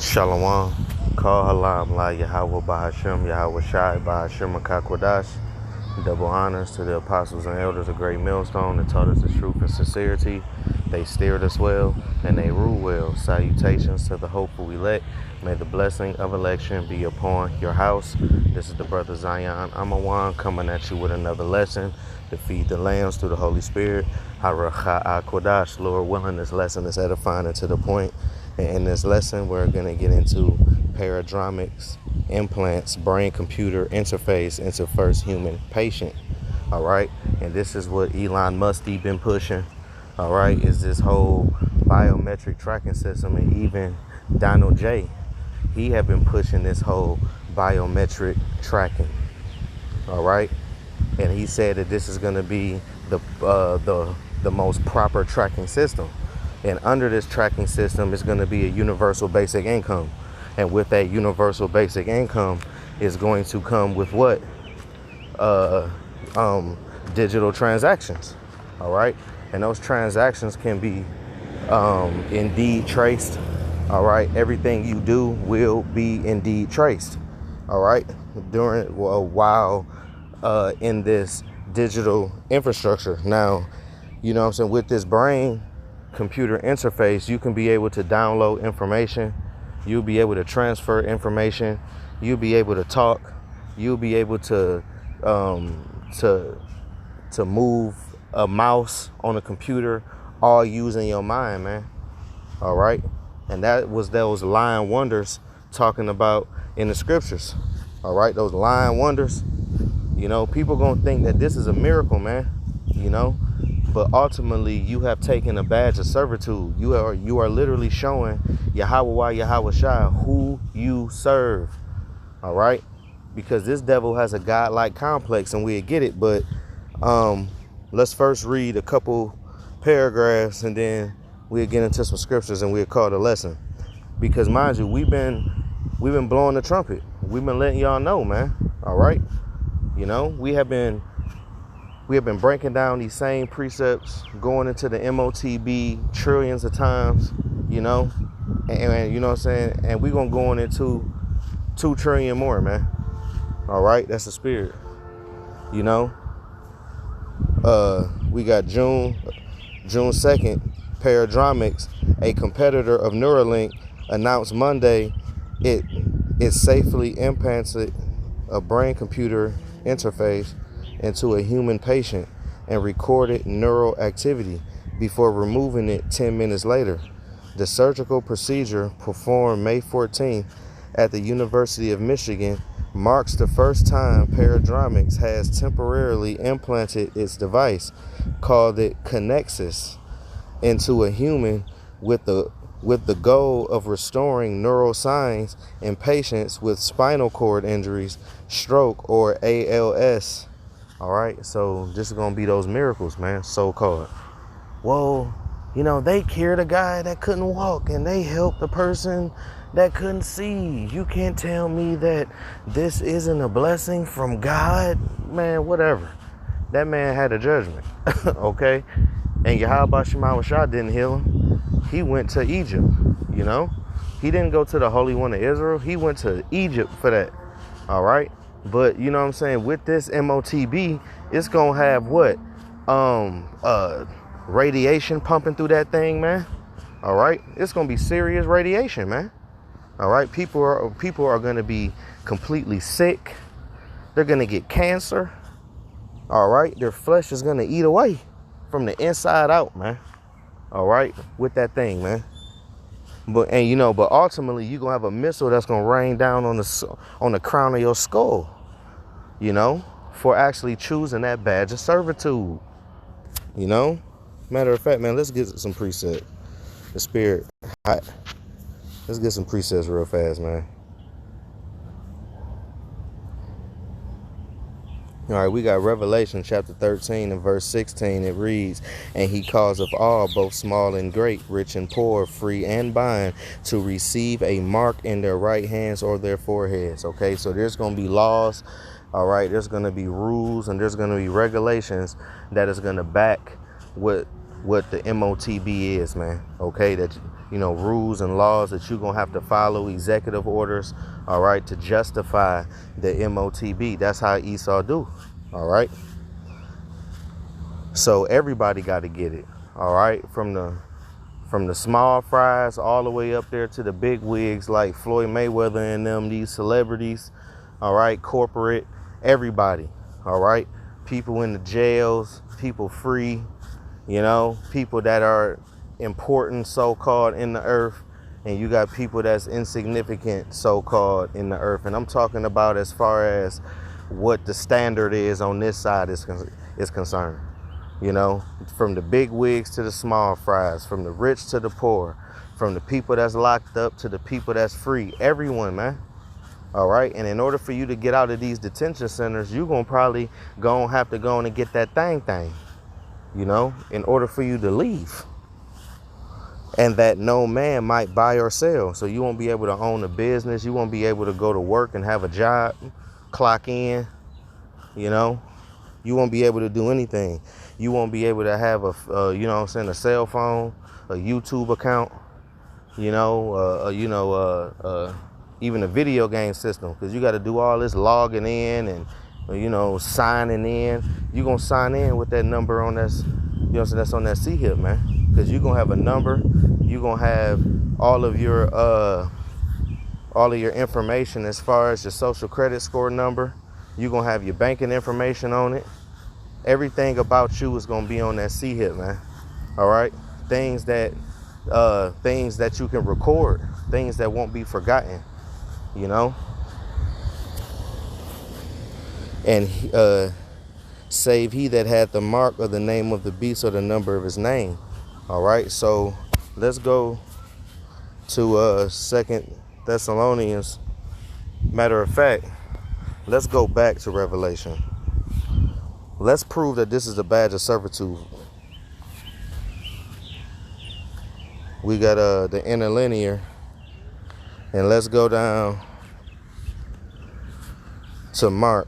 Shalom. Call Halam La Yahweh Bahashem, Yahweh Shai Bahashem Akakwadash. Double honors to the apostles and elders of Great Millstone that taught us the truth and sincerity. They steered us well and they rule well. Salutations to the hopeful elect. May the blessing of election be upon your house. This is the brother Zion Amawan coming at you with another lesson to feed the lambs through the Holy Spirit. Haracha Kodash, Lord willing, this lesson is edifying and to the point. And in this lesson, we're going to get into Paradromics, implants, brain-computer interface into first human patient. All right, and this is what Elon Musk been pushing. All right, is this whole biometric tracking system, and even Donald J. He have been pushing this whole biometric tracking. All right, and he said that this is going to be the most proper tracking system. And under this tracking system is going to be a universal basic income. And with that universal basic income is going to come with what? Digital transactions. All right. And those transactions can be indeed traced. All right. Everything you do will be indeed traced. All right. While in this digital infrastructure. Now, you know what I'm saying? With this brain computer interface, you can be able to download information, you'll be able to transfer information, you'll be able to talk, you'll be able to move a mouse on a computer, all using your mind, man. All right, and that was those lying wonders talking about in the scriptures. All right, those lying wonders. You know, people gonna think that this is a miracle, man. You know. But ultimately, you have taken a badge of servitude. You are literally showing Yahweh Shai who you serve. All right? Because this devil has a godlike complex, and we'll get it. But let's first read a couple paragraphs, and then we'll get into some scriptures, and we'll call it a lesson. Because mind you, we've been blowing the trumpet. We've been letting y'all know, man. All right? You know, we have been breaking down these same precepts, going into the MOTB trillions of times, you know, and you know what I'm saying? And we're going to go into 2 trillion more, man. All right. That's the spirit, you know. We got June 2nd, Paradromics, a competitor of Neuralink, announced Monday it safely implanted a brain-computer interface into a human patient and recorded neural activity before removing it 10 minutes later. The surgical procedure, performed May 14th at the University of Michigan, marks the first time Paradromics has temporarily implanted its device, called it Connexus, into a human with the goal of restoring neural signs in patients with spinal cord injuries, stroke, or ALS. All right, so this is going to be those miracles, man, so-called. Well, you know, they cured a guy that couldn't walk, and they helped a person that couldn't see. You can't tell me that this isn't a blessing from God. Man, whatever. That man had a judgment, okay? And Yahweh Shai didn't heal him. He went to Egypt, you know? He didn't go to the Holy One of Israel. He went to Egypt for that, all right? But you know what I'm saying, with this MOTB, it's gonna have what? Radiation pumping through that thing, man. All right, it's gonna be serious radiation, man. All right, people are gonna be completely sick. They're gonna get cancer. All right, their flesh is gonna eat away from the inside out, man. All right, with that thing, man. But ultimately you're gonna have a missile that's gonna rain down on the crown of your skull, you know, for actually choosing that badge of servitude. You know, matter of fact, man, let's get some precepts. The spirit hot. Let's get some precepts real fast, man. All right, we got Revelation chapter 13 and verse 16. It reads, "And he causeth all, both small and great, rich and poor, free and bond, to receive a mark in their right hands or their foreheads." Okay, so there's going to be laws. All right, there's going to be rules and there's going to be regulations that is going to back what what the MOTB is, man. Okay, that, you know, rules and laws that you're gonna have to follow, executive orders, all right, to justify the MOTB. That's how Esau do, all right. So everybody got to get it, all right, from the small fries all the way up there to the big wigs like Floyd Mayweather and them, these celebrities, all right, corporate, everybody, all right, people in the jails, people free, you know, people that are important so-called in the earth, and you got people that's insignificant so-called in the earth. And I'm talking about as far as what the standard is on this side is concerned, you know, from the big wigs to the small fries, from the rich to the poor, from the people that's locked up to the people that's free, everyone, man. All right. And in order for you to get out of these detention centers, you're going to probably have to go on and get that thing, you know, in order for you to leave. And that no man might buy or sell. So you won't be able to own a business. You won't be able to go to work and have a job, clock in, you know. You won't be able to do anything. You won't be able to have you know what I'm saying, a cell phone, a YouTube account, you know, even a video game system, because you got to do all this logging in and, you know, signing in. You're going to sign in with that number on that's, you know, so that's on that C-hip, man, because you're going to have a number. You're going to have all of your information as far as your social credit score number. You're going to have your banking information on it. Everything about you is going to be on that C-hip, man. All right. Things that you can record, things that won't be forgotten, you know. And save he that had the mark of the name of the beast or the number of his name. All right. So let's go to 2 Thessalonians. Matter of fact, let's go back to Revelation. Let's prove that this is a badge of servitude. We got the interlinear, and let's go down to Mark.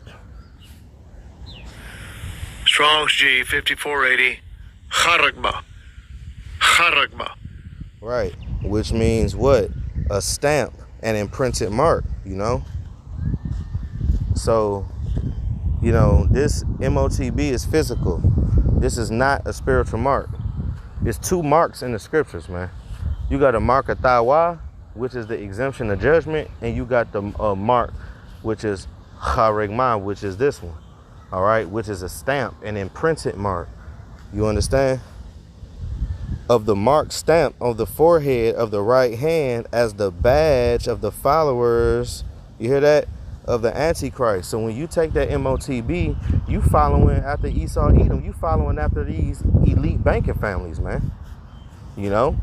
Strong's G 5480, Charagma. Right, which means what? A stamp, an imprinted mark, you know. So, you know, this MOTB is physical. This is not a spiritual mark. There's two marks in the scriptures, man. You got a mark of Tawa, which is the exemption of judgment, and you got the mark, which is Charagma, which is this one, all right, which is a stamp, an imprinted mark. You understand? Of the mark stamp on the forehead of the right hand as the badge of the followers, you hear that? Of the Antichrist. So when you take that MOTB, you following after Esau, Edom, you following after these elite banking families, man. You know?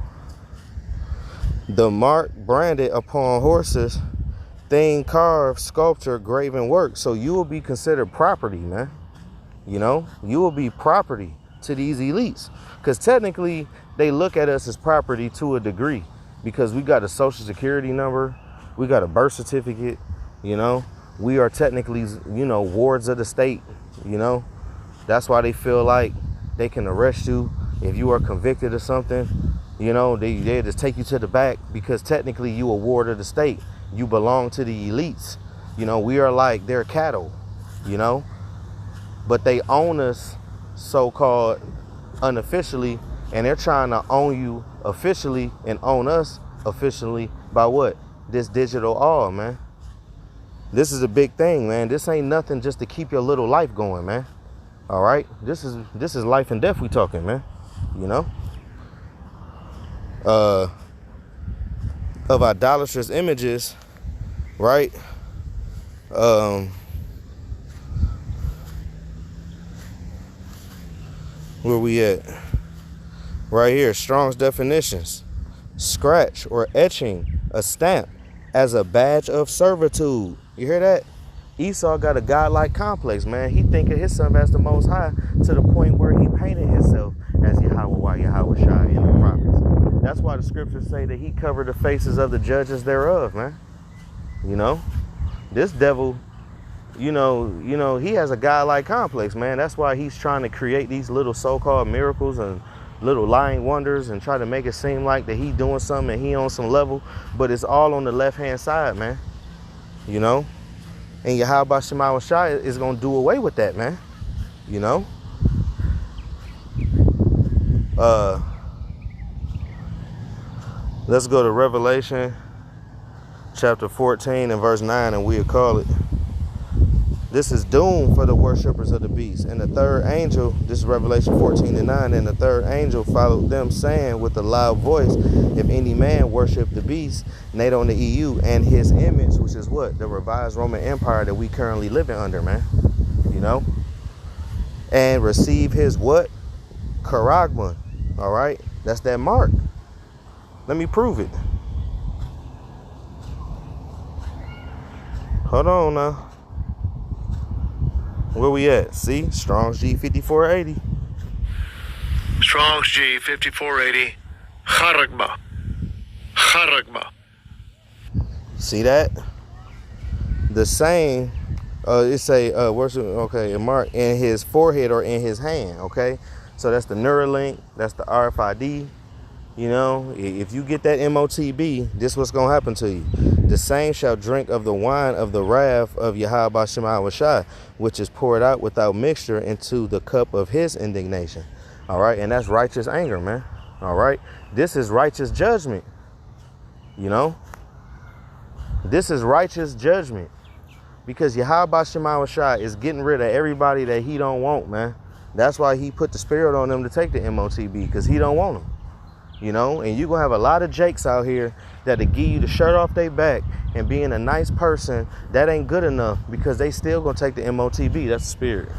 The mark branded upon horses, thing carved, sculpture, graven work. So you will be considered property, man. You know? You will be property to these elites. Because technically, they look at us as property to a degree. Because we got a social security number, we got a birth certificate, you know, we are technically, you know, wards of the state, you know. That's why they feel like they can arrest you if you are convicted of something, you know. They just take you to the back because technically you a ward of the state. You belong to the elites. You know, we are like their cattle, you know. But they own us so-called unofficially, and they're trying to own you officially and own us officially by what? This digital all, man. This is a big thing, man. This ain't nothing just to keep your little life going, man. All right? This is life and death we talking, man. You know? Of idolatrous images, right? Where we at? Right here, Strong's definitions. Scratch or etching a stamp as a badge of servitude. You hear that? Esau got a godlike complex, man. He think of himself as the Most High to the point where he painted himself as Yahweh Shai in the prophets. That's why the scriptures say that he covered the faces of the judges thereof, man. You know, this devil, you know, he has a godlike complex, man. That's why he's trying to create these little so-called miracles and little lying wonders and try to make it seem like that he doing something and he on some level, but it's all on the left-hand side, man. You know? And Yahweh Shema Shai is going to do away with that, man. You know? Let's go to Revelation chapter 14 and verse 9, and we'll call it. This is doom for the worshipers of the beast. And the third angel, this is Revelation 14 and 9, and the third angel followed them, saying with a loud voice, if any man worship the beast, NATO and the EU, and his image, which is what? The revised Roman Empire that we currently living under, man. You know? And receive his what? Charagma. All right? That's that mark. Let me prove it. Hold on now. Where we at? See? Strong's G 5480. Strong's G 5480. Charagma. Charagma. See that? The same. It say worship. Okay, a mark in his forehead or in his hand. Okay, so that's the Neuralink. That's the RFID. You know, if you get that MOTB, this what's gonna happen to you. The same shall drink of the wine of the wrath of Yahweh Shema Shai, which is poured out without mixture into the cup of his indignation. All right, and that's righteous anger, man. All right, this is righteous judgment. You know, this is righteous judgment because Yahweh Shema Shai is getting rid of everybody that he don't want, man. That's why he put the spirit on them to take the MOTB, because he don't want them. You know, and you're going to have a lot of jakes out here that'll give you the shirt off their back and being a nice person. That ain't good enough because they still going to take the MOTB. That's the spirit.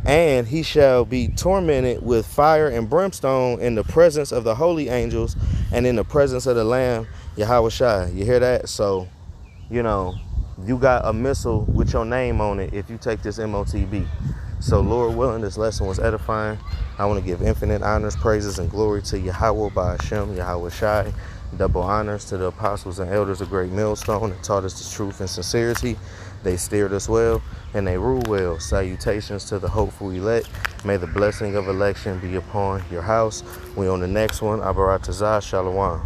And he shall be tormented with fire and brimstone in the presence of the holy angels and in the presence of the Lamb, Yahweh Shai. You hear that? So, you know, you got a missile with your name on it if you take this MOTB. So, Lord willing, this lesson was edifying. I want to give infinite honors, praises, and glory to Yahweh by Hashem, Yahweh Shai. Double honors to the apostles and elders of Great Millstone that taught us the truth and sincerity. They steered us well, and they rule well. Salutations to the hopeful elect. May the blessing of election be upon your house. We on the next one. Abaratazah, Shalom.